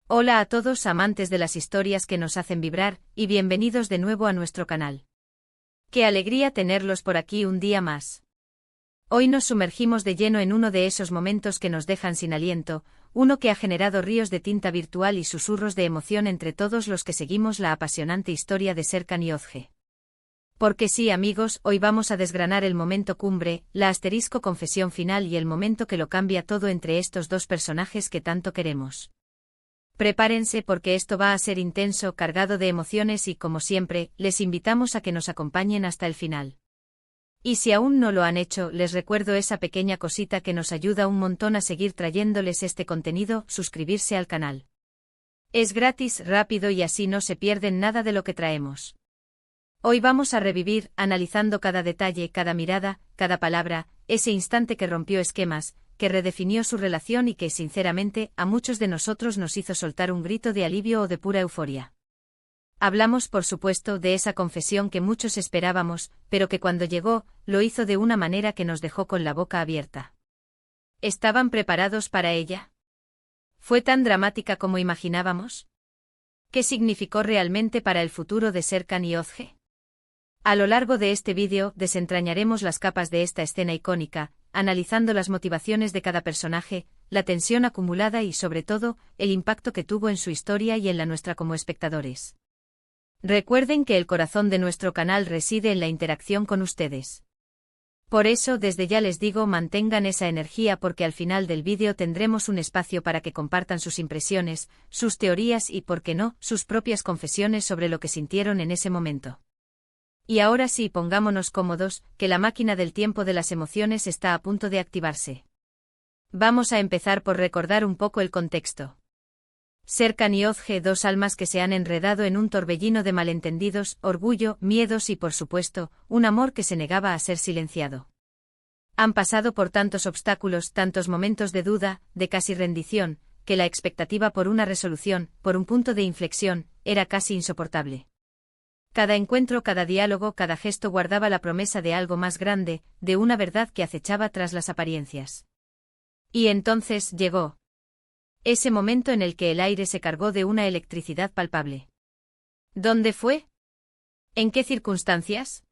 Hola a todos amantes de las historias que nos hacen vibrar, y bienvenidos de nuevo a nuestro canal. Qué alegría tenerlos por aquí un día más. Hoy nos sumergimos de lleno en uno de esos momentos que nos dejan sin aliento, uno que ha generado ríos de tinta virtual y susurros de emoción entre todos los que seguimos la apasionante historia de Serkan y Özge. Porque sí, amigos, hoy vamos a desgranar el momento cumbre, la asterisco confesión final y el momento que lo cambia todo entre estos dos personajes que tanto queremos. Prepárense porque esto va a ser intenso, cargado de emociones y, como siempre, les invitamos a que nos acompañen hasta el final. Y si aún no lo han hecho, les recuerdo esa pequeña cosita que nos ayuda un montón a seguir trayéndoles este contenido: suscribirse al canal. Es gratis, rápido y así no se pierden nada de lo que traemos. Hoy vamos a revivir, analizando cada detalle, cada mirada, cada palabra, ese instante que rompió esquemas, que redefinió su relación y que, sinceramente, a muchos de nosotros nos hizo soltar un grito de alivio o de pura euforia. Hablamos, por supuesto, de esa confesión que muchos esperábamos, pero que cuando llegó, lo hizo de una manera que nos dejó con la boca abierta. ¿Estaban preparados para ella? ¿Fue tan dramática como imaginábamos? ¿Qué significó realmente para el futuro de Serkan y Özge? A lo largo de este vídeo desentrañaremos las capas de esta escena icónica, analizando las motivaciones de cada personaje, la tensión acumulada y, sobre todo, el impacto que tuvo en su historia y en la nuestra como espectadores. Recuerden que el corazón de nuestro canal reside en la interacción con ustedes. Por eso, desde ya les digo, mantengan esa energía porque al final del vídeo tendremos un espacio para que compartan sus impresiones, sus teorías y, por qué no, sus propias confesiones sobre lo que sintieron en ese momento. Y ahora sí, pongámonos cómodos, que la máquina del tiempo de las emociones está a punto de activarse. Vamos a empezar por recordar un poco el contexto. Serkan y Özge, dos almas que se han enredado en un torbellino de malentendidos, orgullo, miedos y, por supuesto, un amor que se negaba a ser silenciado. Han pasado por tantos obstáculos, tantos momentos de duda, de casi rendición, que la expectativa por una resolución, por un punto de inflexión, era casi insoportable. Cada encuentro, cada diálogo, cada gesto guardaba la promesa de algo más grande, de una verdad que acechaba tras las apariencias. Y entonces llegó ese momento en el que el aire se cargó de una electricidad palpable. ¿Dónde fue? ¿En qué circunstancias?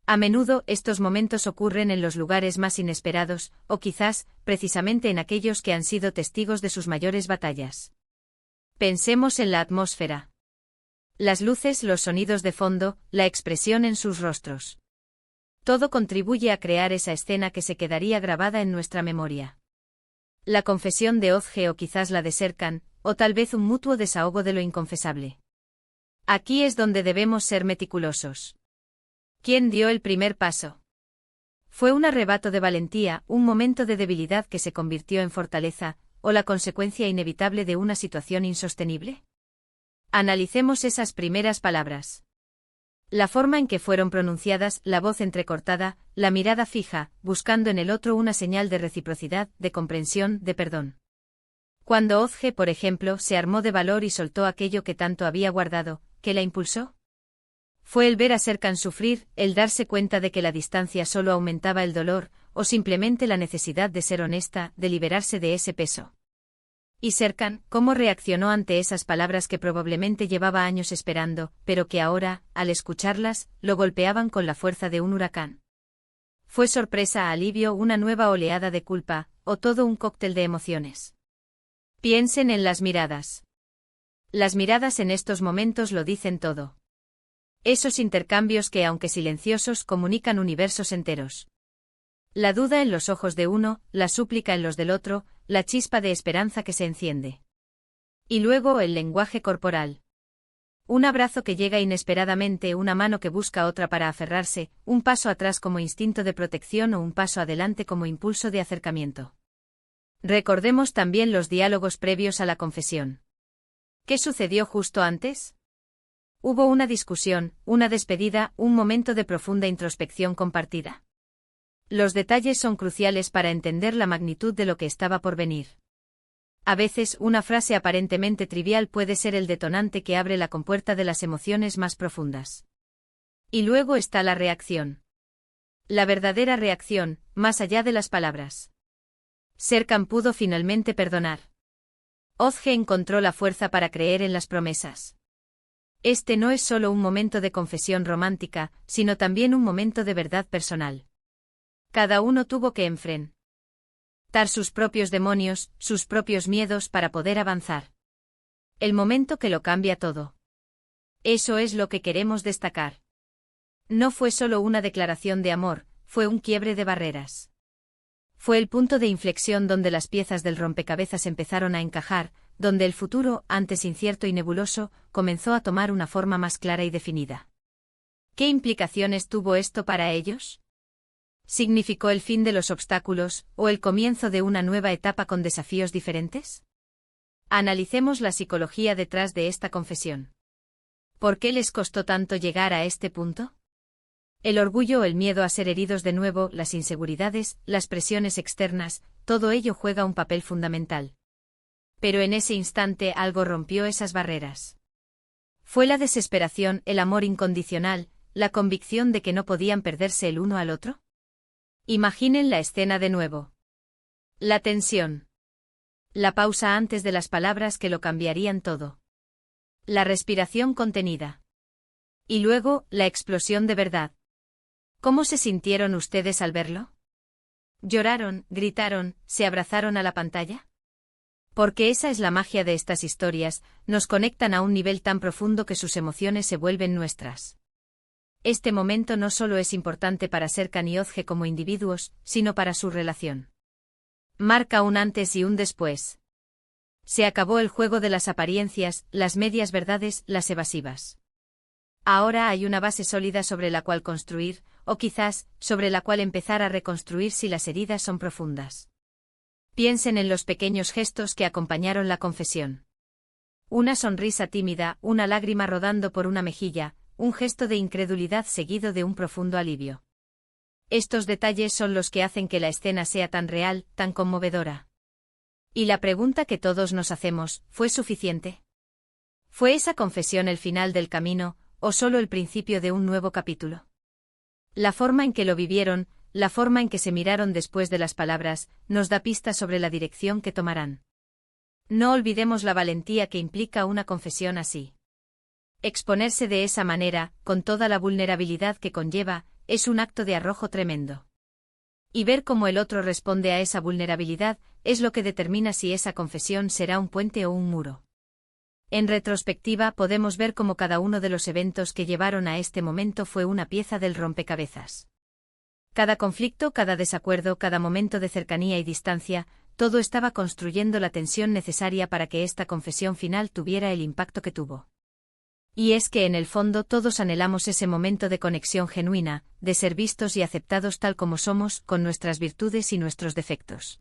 A menudo estos momentos ocurren en los lugares más inesperados, o quizás, precisamente en aquellos que han sido testigos de sus mayores batallas. Pensemos en la atmósfera. Las luces, los sonidos de fondo, la expresión en sus rostros. Todo contribuye a crear esa escena que se quedaría grabada en nuestra memoria. La confesión de Özge o quizás la de Serkan, o tal vez un mutuo desahogo de lo inconfesable. Aquí es donde debemos ser meticulosos. ¿Quién dio el primer paso? ¿Fue un arrebato de valentía, un momento de debilidad que se convirtió en fortaleza, o la consecuencia inevitable de una situación insostenible? Analicemos esas primeras palabras. La forma en que fueron pronunciadas, la voz entrecortada, la mirada fija, buscando en el otro una señal de reciprocidad, de comprensión, de perdón. Cuando Özge, por ejemplo, se armó de valor y soltó aquello que tanto había guardado, ¿qué la impulsó? ¿Fue el ver a Serkan sufrir, el darse cuenta de que la distancia solo aumentaba el dolor, o simplemente la necesidad de ser honesta, de liberarse de ese peso? ¿Y Serkan, cómo reaccionó ante esas palabras que probablemente llevaba años esperando, pero que ahora, al escucharlas, lo golpeaban con la fuerza de un huracán? ¿Fue sorpresa, alivio, una nueva oleada de culpa, o todo un cóctel de emociones? Piensen en las miradas. Las miradas en estos momentos lo dicen todo. Esos intercambios que, aunque silenciosos, comunican universos enteros. La duda en los ojos de uno, la súplica en los del otro, la chispa de esperanza que se enciende. Y luego el lenguaje corporal. Un abrazo que llega inesperadamente, una mano que busca otra para aferrarse, un paso atrás como instinto de protección o un paso adelante como impulso de acercamiento. Recordemos también los diálogos previos a la confesión. ¿Qué sucedió justo antes? Hubo una discusión, una despedida, un momento de profunda introspección compartida. Los detalles son cruciales para entender la magnitud de lo que estaba por venir. A veces, una frase aparentemente trivial puede ser el detonante que abre la compuerta de las emociones más profundas. Y luego está la reacción. La verdadera reacción, más allá de las palabras. Serkan pudo finalmente perdonar. Ozge encontró la fuerza para creer en las promesas. Este no es solo un momento de confesión romántica, sino también un momento de verdad personal. Cada uno tuvo que enfrentar sus propios demonios, sus propios miedos para poder avanzar. El momento que lo cambia todo. Eso es lo que queremos destacar. No fue solo una declaración de amor, fue un quiebre de barreras. Fue el punto de inflexión donde las piezas del rompecabezas empezaron a encajar, donde el futuro, antes incierto y nebuloso, comenzó a tomar una forma más clara y definida. ¿Qué implicaciones tuvo esto para ellos? ¿Significó el fin de los obstáculos, o el comienzo de una nueva etapa con desafíos diferentes? Analicemos la psicología detrás de esta confesión. ¿Por qué les costó tanto llegar a este punto? El orgullo o el miedo a ser heridos de nuevo, las inseguridades, las presiones externas, todo ello juega un papel fundamental. Pero en ese instante algo rompió esas barreras. Fue la desesperación, el amor incondicional, la convicción de que no podían perderse el uno al otro. Imaginen la escena de nuevo. La tensión. La pausa antes de las palabras que lo cambiarían todo. La respiración contenida. Y luego, la explosión de verdad. ¿Cómo se sintieron ustedes al verlo? ¿Lloraron, gritaron, se abrazaron a la pantalla? Porque esa es la magia de estas historias, nos conectan a un nivel tan profundo que sus emociones se vuelven nuestras. Este momento no solo es importante para Serkan y Ozge como individuos, sino para su relación. Marca un antes y un después. Se acabó el juego de las apariencias, las medias verdades, las evasivas. Ahora hay una base sólida sobre la cual construir, o quizás, sobre la cual empezar a reconstruir si las heridas son profundas. Piensen en los pequeños gestos que acompañaron la confesión. Una sonrisa tímida, una lágrima rodando por una mejilla, un gesto de incredulidad seguido de un profundo alivio. Estos detalles son los que hacen que la escena sea tan real, tan conmovedora. Y la pregunta que todos nos hacemos, ¿fue suficiente? ¿Fue esa confesión el final del camino, o solo el principio de un nuevo capítulo? La forma en que lo vivieron, la forma en que se miraron después de las palabras, nos da pistas sobre la dirección que tomarán. No olvidemos la valentía que implica una confesión así. Exponerse de esa manera, con toda la vulnerabilidad que conlleva, es un acto de arrojo tremendo. Y ver cómo el otro responde a esa vulnerabilidad, es lo que determina si esa confesión será un puente o un muro. En retrospectiva podemos ver cómo cada uno de los eventos que llevaron a este momento fue una pieza del rompecabezas. Cada conflicto, cada desacuerdo, cada momento de cercanía y distancia, todo estaba construyendo la tensión necesaria para que esta confesión final tuviera el impacto que tuvo. Y es que en el fondo todos anhelamos ese momento de conexión genuina, de ser vistos y aceptados tal como somos, con nuestras virtudes y nuestros defectos.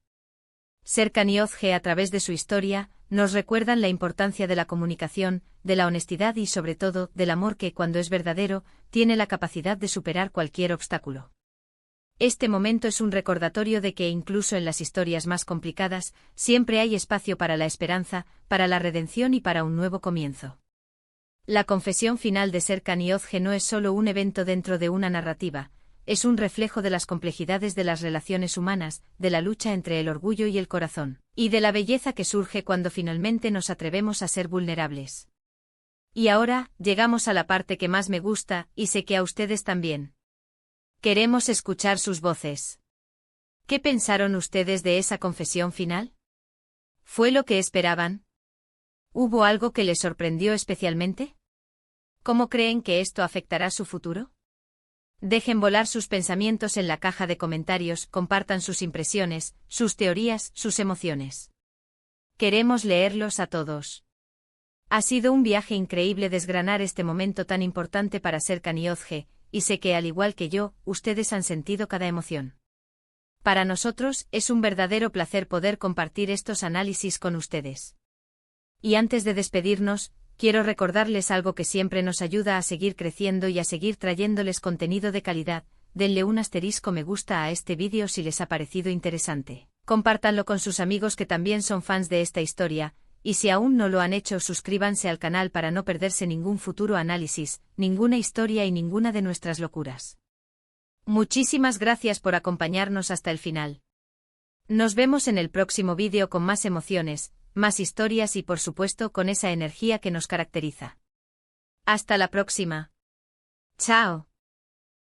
Serkan y Ozge a través de su historia, nos recuerdan la importancia de la comunicación, de la honestidad y sobre todo, del amor que, cuando es verdadero, tiene la capacidad de superar cualquier obstáculo. Este momento es un recordatorio de que incluso en las historias más complicadas, siempre hay espacio para la esperanza, para la redención y para un nuevo comienzo. La confesión final de Serkan y Ozge no es solo un evento dentro de una narrativa, es un reflejo de las complejidades de las relaciones humanas, de la lucha entre el orgullo y el corazón, y de la belleza que surge cuando finalmente nos atrevemos a ser vulnerables. Y ahora, llegamos a la parte que más me gusta, y sé que a ustedes también. Queremos escuchar sus voces. ¿Qué pensaron ustedes de esa confesión final? ¿Fue lo que esperaban? ¿Hubo algo que les sorprendió especialmente? ¿Cómo creen que esto afectará su futuro? Dejen volar sus pensamientos en la caja de comentarios, compartan sus impresiones, sus teorías, sus emociones. Queremos leerlos a todos. Ha sido un viaje increíble desgranar este momento tan importante para Serkan y Ozge, y sé que al igual que yo, ustedes han sentido cada emoción. Para nosotros, es un verdadero placer poder compartir estos análisis con ustedes. Y antes de despedirnos, quiero recordarles algo que siempre nos ayuda a seguir creciendo y a seguir trayéndoles contenido de calidad. Denle un asterisco me gusta a este vídeo si les ha parecido interesante. Compártanlo con sus amigos que también son fans de esta historia, y si aún no lo han hecho, suscríbanse al canal para no perderse ningún futuro análisis, ninguna historia y ninguna de nuestras locuras. Muchísimas gracias por acompañarnos hasta el final. Nos vemos en el próximo vídeo con más emociones, más historias y por supuesto con esa energía que nos caracteriza. Hasta la próxima. Chao.